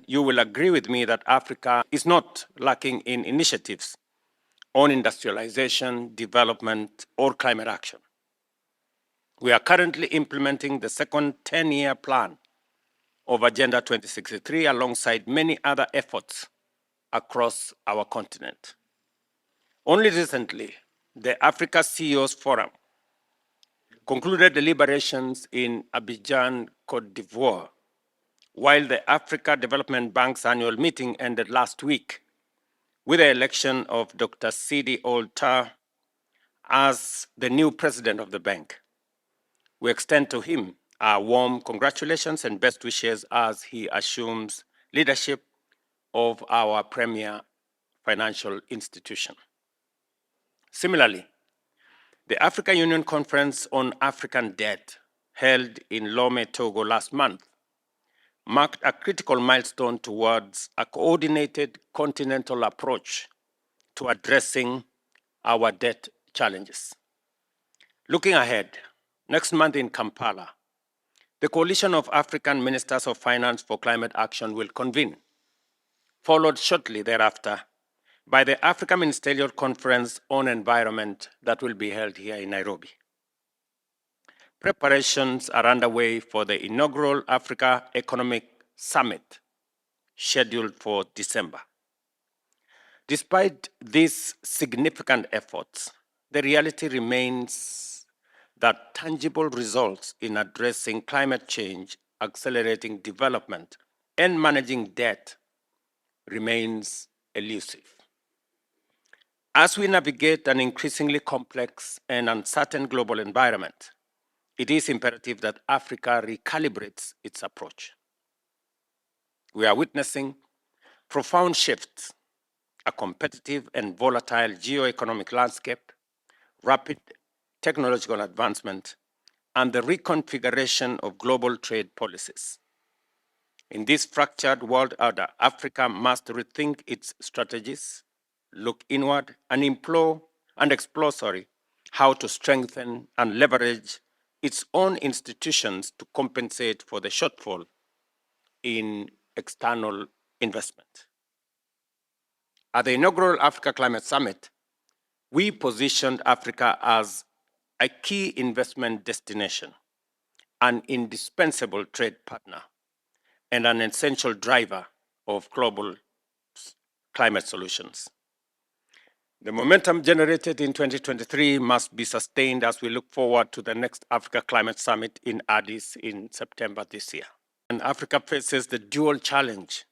you will agree with me that Africa is not lacking in initiatives on industrialization, development, or climate action. We are currently implementing the second 10-year plan of Agenda 2063 alongside many other efforts across our continent. Only recently, the Africa CEOs Forum concluded deliberations in Abidjan, Cote d'Ivoire, while the Africa Development Bank's annual meeting ended last week with the election of Dr. Sidi Ould Tah as the new president of the bank. We extend to him our warm congratulations and best wishes as he assumes leadership of our premier financial institution. Similarly, the Africa Union Conference on African Debt, held in Lome, Togo last month, marked a critical milestone towards a coordinated continental approach to addressing our debt challenges. Looking ahead, next month in Kampala, the Coalition of African Ministers of Finance for Climate Action will convene, followed shortly thereafter by the Africa Ministerial Conference on Environment that will be held here in Nairobi. Preparations are underway for the inaugural Africa Economic Summit, scheduled for December. Despite these significant efforts, the reality remains that tangible results in addressing climate change, accelerating development, and managing debt remains elusive. As we navigate an increasingly complex and uncertain global environment, it is imperative that Africa recalibrates its approach. We are witnessing profound shifts, a competitive and volatile geo-economic landscape, rapid technological advancement, and the reconfiguration of global trade policies. In this fractured world order, Africa must rethink its strategies, look inward, and explore how to strengthen and leverage its own institutions to compensate for the shortfall in external investment. At the inaugural Africa Climate Summit, we positioned Africa as a key investment destination, an indispensable trade partner, and an essential driver of global climate solutions. The momentum generated in 2023 must be sustained as we look forward to the next Africa Climate Summit in Addis in September this year. And Africa faces the dual challenge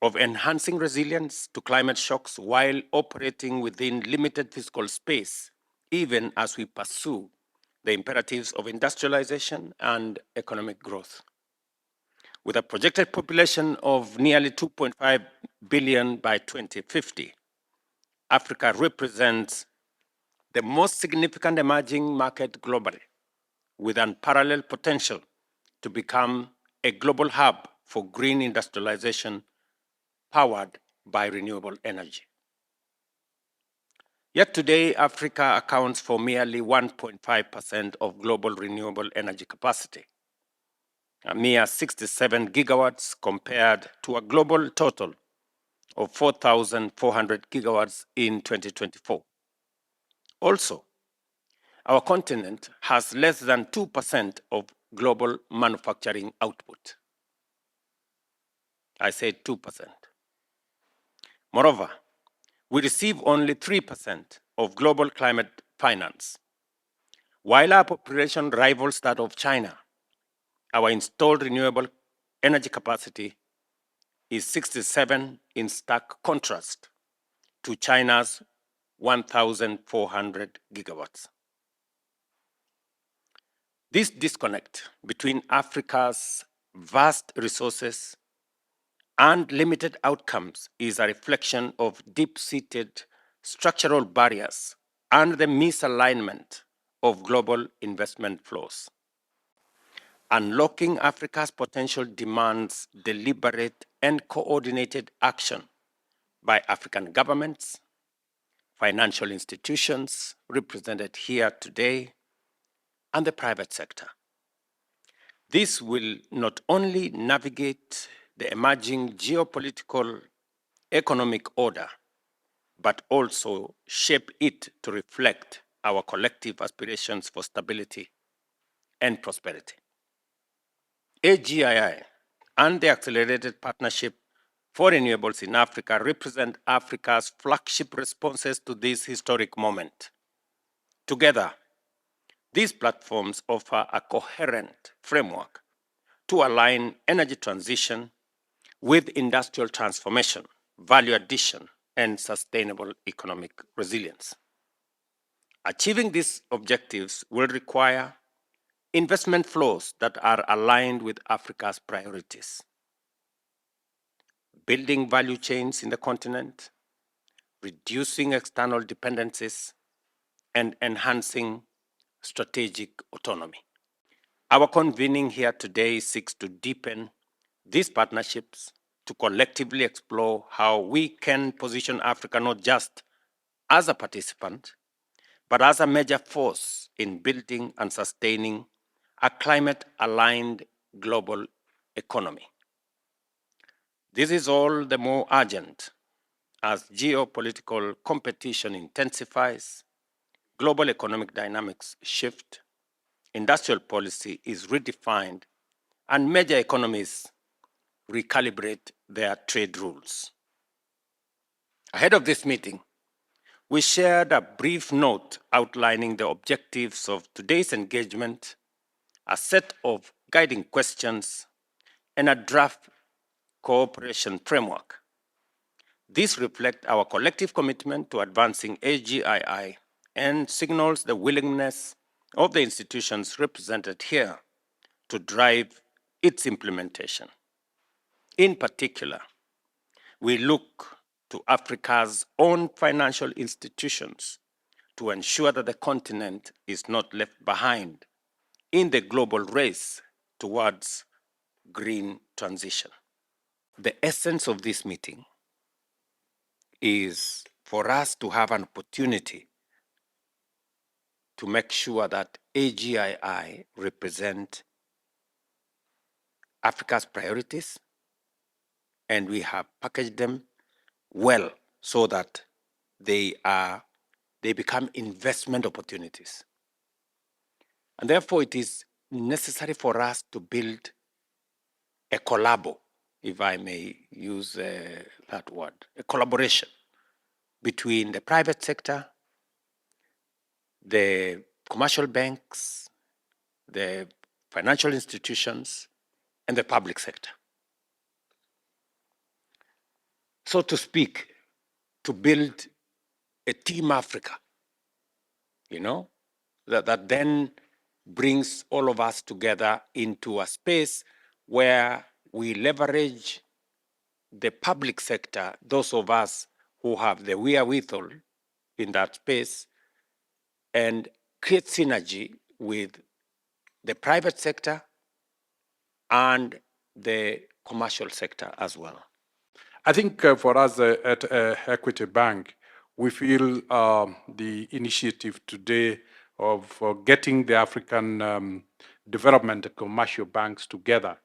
of enhancing resilience to climate shocks while operating within limited physical space, even as we pursue the imperatives of industrialization and economic growth. With a projected population of nearly 2.5 billion by 2050, Africa represents the most significant emerging market globally, with unparalleled potential to become a global hub for green industrialization powered by renewable energy. Yet today, Africa accounts for merely 1.5% of global renewable energy capacity, a mere 67 gigawatts compared to a global total of 4,400 gigawatts in 2024. Also, our continent has less than 2% of global manufacturing output. I said 2%. Moreover, we receive only 3% of global climate finance. While our population rivals that of China, our installed renewable energy capacity is 67 in stark contrast to China's 1,400 gigawatts. This disconnect between Africa's vast resources and limited outcomes is a reflection of deep-seated structural barriers and the misalignment of global investment flows. Unlocking Africa's potential demands deliberate and coordinated action by African governments, financial institutions represented here today, and the private sector. This will not only navigate the emerging geopolitical economic order, but also shape it to reflect our collective aspirations for stability and prosperity. AGII and the Accelerated Partnership for Renewables in Africa represent Africa's flagship responses to this historic moment. Together, these platforms offer a coherent framework to align energy transition with industrial transformation, value addition, and sustainable economic resilience. Achieving these objectives will require investment flows that are aligned with Africa's priorities, building value chains in the continent, reducing external dependencies, and enhancing strategic autonomy. Our convening here today seeks to deepen these partnerships, to collectively explore how we can position Africa not just as a participant, but as a major force in building and sustaining a climate-aligned global economy. This is all the more urgent as geopolitical competition intensifies, global economic dynamics shift, industrial policy is redefined, and major economies recalibrate their trade rules. Ahead of this meeting, we shared a brief note outlining the objectives of today's engagement, a set of guiding questions, and a draft cooperation framework. These reflect our collective commitment to advancing AGII and signals the willingness of the institutions represented here to drive its implementation. In particular, we look to Africa's own financial institutions to ensure that the continent is not left behind in the global race towards green transition. The essence of this meeting is for us to have an opportunity to make sure that AGII represent Africa's priorities, and we have packaged them well so that they become investment opportunities. And therefore, it is necessary for us to build a collabo, if I may use that word, a collaboration between the private sector, the commercial banks, the financial institutions, and the public sector. So to speak, to build a Team Africa, that then brings all of us together into a space where we leverage the public sector, those of us who have the wherewithal in that space, and create synergy with the private sector and the commercial sector as well. I think for us at Equity Bank, we feel the initiative today of getting the African development and commercial banks together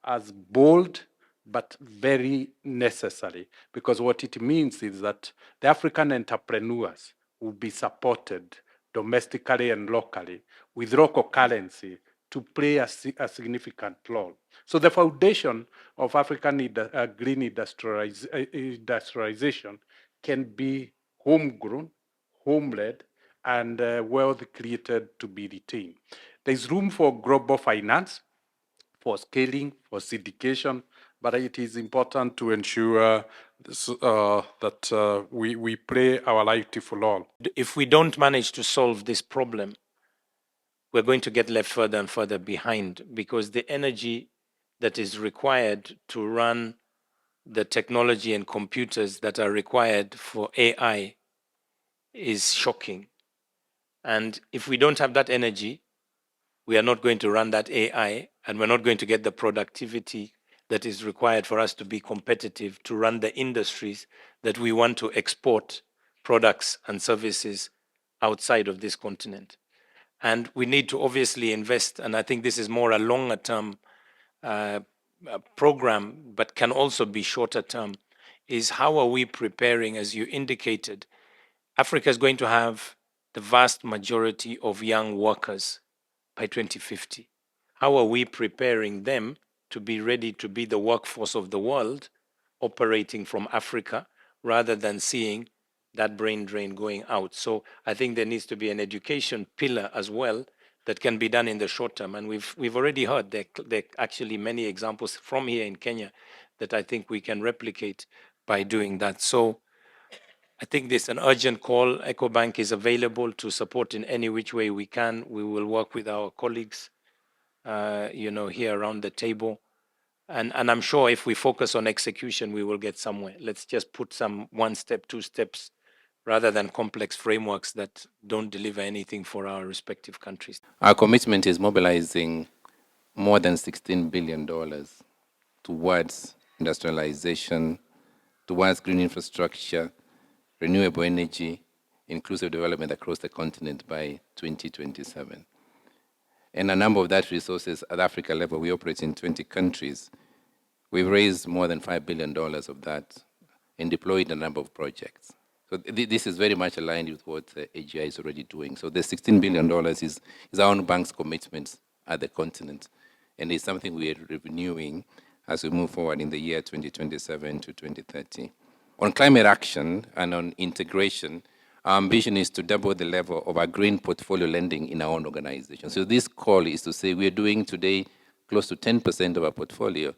as bold but very necessary, because what it means is that the African entrepreneurs will be supported domestically and locally with local currency to play a significant role. So the foundation of African green industrialization can be homegrown, home-led, and wealth created to be retained. There's room for global finance, for scaling, for syndication, but it is important to ensure that we play our rightful role. If we don't manage to solve this problem, we're going to get left further and further behind, because the energy that is required to run the technology and computers that are required for AI is shocking. And if we don't have that energy, we are not going to run that AI, and we're not going to get the productivity that is required for us to be competitive, to run the industries that we want to export products and services outside of this continent. And we need to obviously invest, and I think this is more a longer term program, but can also be shorter term, is how are we preparing, as you indicated, Africa is going to have the vast majority of young workers by 2050. How are we preparing them to be ready to be the workforce of the world operating from Africa rather than seeing that brain drain going out? So I think there needs to be an education pillar as well that can be done in the short term. And we've already heard there are actually many examples from here in Kenya that I think we can replicate by doing that. So I think there's an urgent call. EcoBank is available to support in any which way we can. We will work with our colleagues, here around the table. And I'm sure if we focus on execution, we will get somewhere. Let's just put some 1 step, 2 steps, rather than complex frameworks that don't deliver anything for our respective countries. Our commitment is mobilizing more than $16 billion towards industrialization, towards green infrastructure, renewable energy, inclusive development across the continent by 2027. And a number of that resources at Africa level, we operate in 20 countries. We've raised more than $5 billion of that and deployed a number of projects. So this is very much aligned with what AGII is already doing. So the $16 billion is our own bank's commitments at the continent. And it's something we are renewing as we move forward in the year 2027 to 2030. On climate action and on integration, our ambition is to double the level of our green portfolio lending in our own organization. So this call is to say we are doing today close to 10% of our portfolio.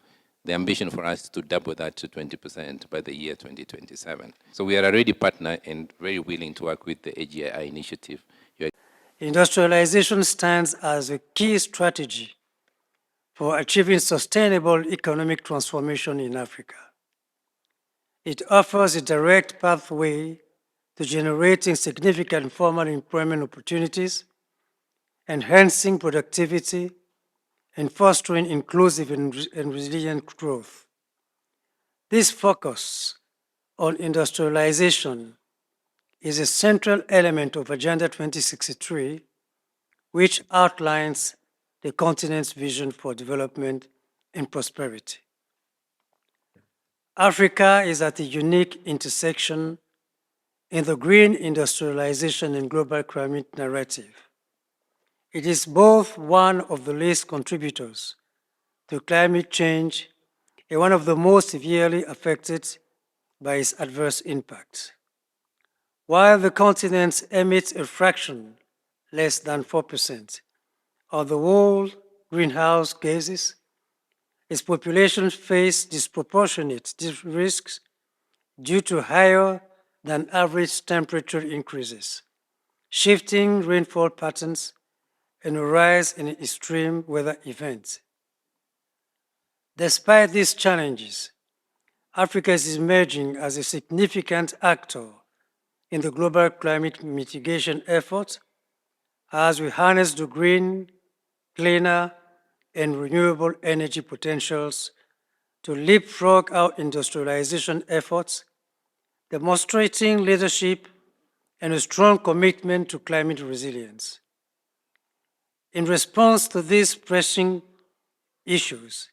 The ambition for us is to double that to 20% by the year 2027. So we are already partner and very willing to work with the AGII initiative. Industrialization stands as a key strategy for achieving sustainable economic transformation in Africa. It offers a direct pathway to generating significant formal employment opportunities, enhancing productivity, and fostering inclusive and resilient growth. This focus on industrialization is a central element of Agenda 2063, which outlines the continent's vision for development and prosperity. Africa is at a unique intersection in the green industrialization and global climate narrative. It is both one of the least contributors to climate change and one of the most severely affected by its adverse impacts. While the continent emits a fraction, less than 4%, of the world greenhouse gases, its population face disproportionate risks due to higher than average temperature increases, shifting rainfall patterns, and a rise in extreme weather events. Despite these challenges, Africa is emerging as a significant actor in the global climate mitigation efforts as we harness the green, cleaner, and renewable energy potentials to leapfrog our industrialization efforts, demonstrating leadership and a strong commitment to climate resilience. In response to these pressing issues,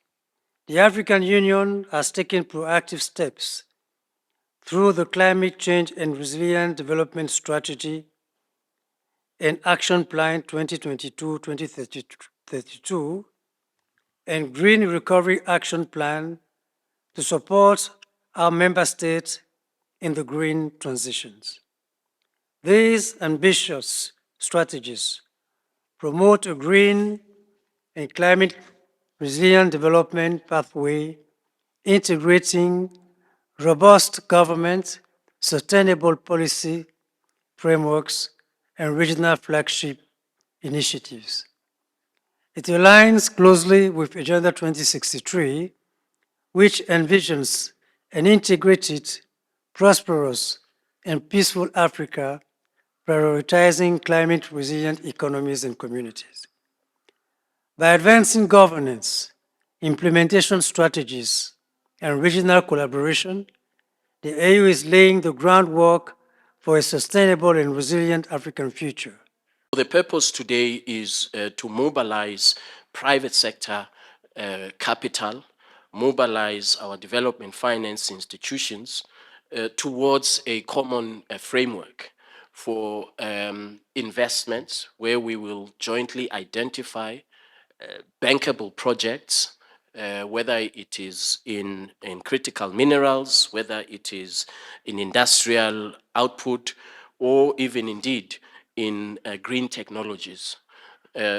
the African Union has taken proactive steps through the Climate Change and Resilient Development Strategy and Action Plan 2022-2032 and Green Recovery Action Plan to support our member states in the green transitions. These ambitious strategies promote a green and climate resilient development pathway integrating robust government, sustainable policy frameworks, and regional flagship initiatives. It aligns closely with Agenda 2063, which envisions an integrated, prosperous, and peaceful Africa, prioritizing climate-resilient economies and communities. By advancing governance, implementation strategies, and regional collaboration, the AU is laying the groundwork for a sustainable and resilient African future. The purpose today is to mobilize private sector capital mobilize our development finance institutions towards a common framework for investments where we will jointly identify bankable projects, whether it is in critical minerals, whether it is in industrial output, or even indeed in green technologies.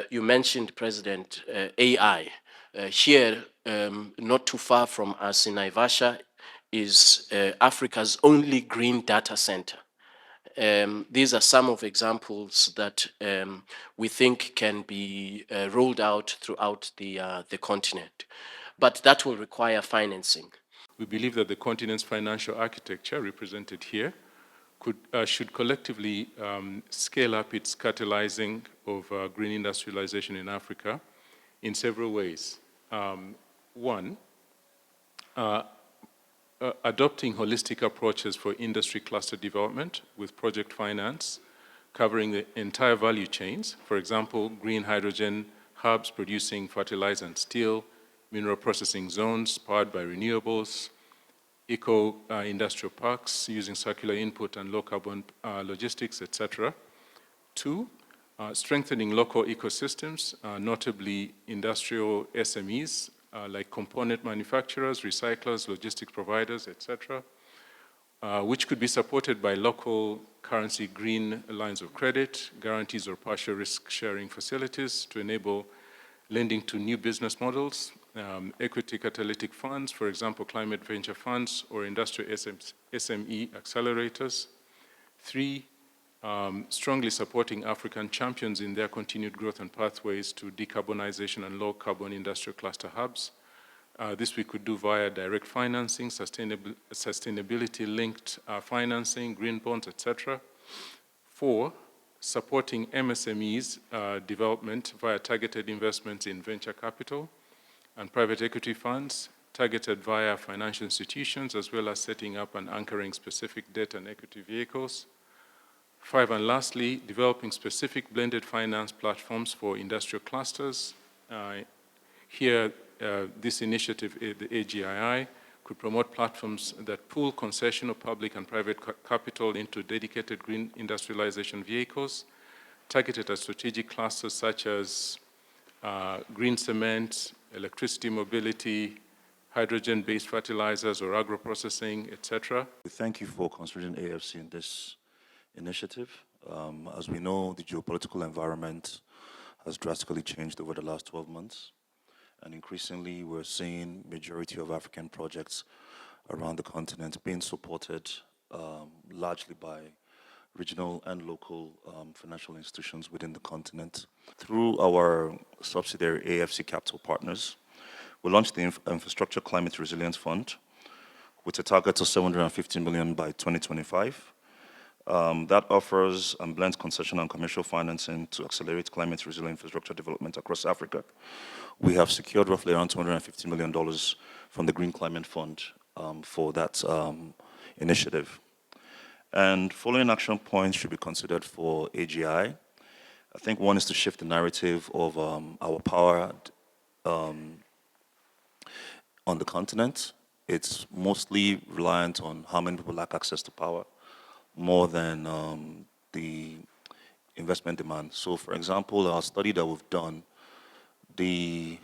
You mentioned, President, AI. Here, not too far from us in Naivasha, is Africa's only green data center. These are some of examples that we think can be rolled out throughout the continent. But that will require financing. We believe that the continent's financial architecture, represented here, should collectively scale up its catalyzing of green industrialization in Africa in several ways. One, adopting holistic approaches for industry cluster development with project finance covering the entire value chains. For example, green hydrogen hubs producing fertilizer and steel, mineral processing zones powered by renewables, eco-industrial parks using circular input and low-carbon logistics, etc. Two, strengthening local ecosystems, notably industrial SMEs, like component manufacturers, recyclers, logistics providers, etc., which could be supported by local currency green lines of credit, guarantees or partial risk-sharing facilities to enable lending to new business models, equity catalytic funds, for example, climate venture funds or industrial SME accelerators. Three, strongly supporting African champions in their continued growth and pathways to decarbonization and low-carbon industrial cluster hubs. This we could do via direct financing, sustainability-linked financing, green bonds, etc. Four, supporting MSMEs development via targeted investments in venture capital and private equity funds, targeted via financial institutions, as well as setting up and anchoring specific debt and equity vehicles. Five, and lastly, developing specific blended finance platforms for industrial clusters. Here, this initiative, the AGII, could promote platforms that pool concessional public and private capital into dedicated green industrialization vehicles, targeted at strategic clusters such as green cement, electricity mobility, hydrogen-based fertilizers or agro-processing, etc. Thank you for considering AFC in this initiative. As we know, the geopolitical environment has drastically changed over the last 12 months. And increasingly, we're seeing majority of African projects around the continent being supported largely by regional and local financial institutions within the continent. Through our subsidiary AFC Capital Partners, we launched the Infrastructure Climate Resilience Fund with a target of $750 million by 2025. That offers and blends concession and commercial financing to accelerate climate resilient infrastructure development across Africa. We have secured roughly around $250 million from the Green Climate Fund for that initiative. And following action points should be considered for AGI. I think one is to shift the narrative of our power on the continent. It's mostly reliant on how many people lack access to power, more than the investment demand. So for example, our study that we've done, the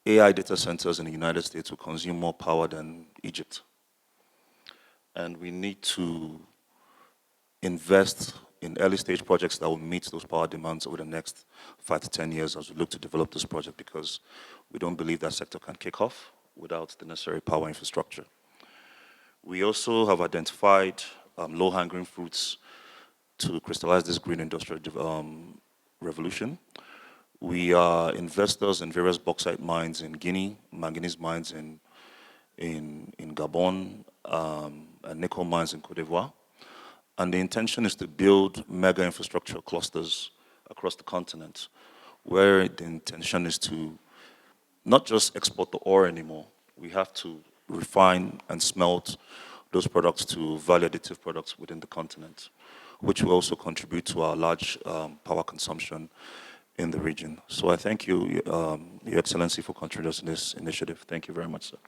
AI data centers in the United States will consume more power than Egypt. And we need to invest in early stage projects that will meet those power demands over the next 5 to 10 years as we look to develop this project, because we don't believe that sector can kick off without the necessary power infrastructure. We also have identified low-hanging fruits to crystallize this green industrial revolution. We are investors in various bauxite mines in Guinea, manganese mines in Gabon, and nickel mines in Cote d'Ivoire. And the intention is to build mega infrastructure clusters across the continent, where the intention is to not just export the ore anymore. We have to refine and smelt those products to value additive products within the continent, which will also contribute to our large power consumption in the region. So I thank you, Your Excellency, for contributing to this initiative. Thank you very much, sir.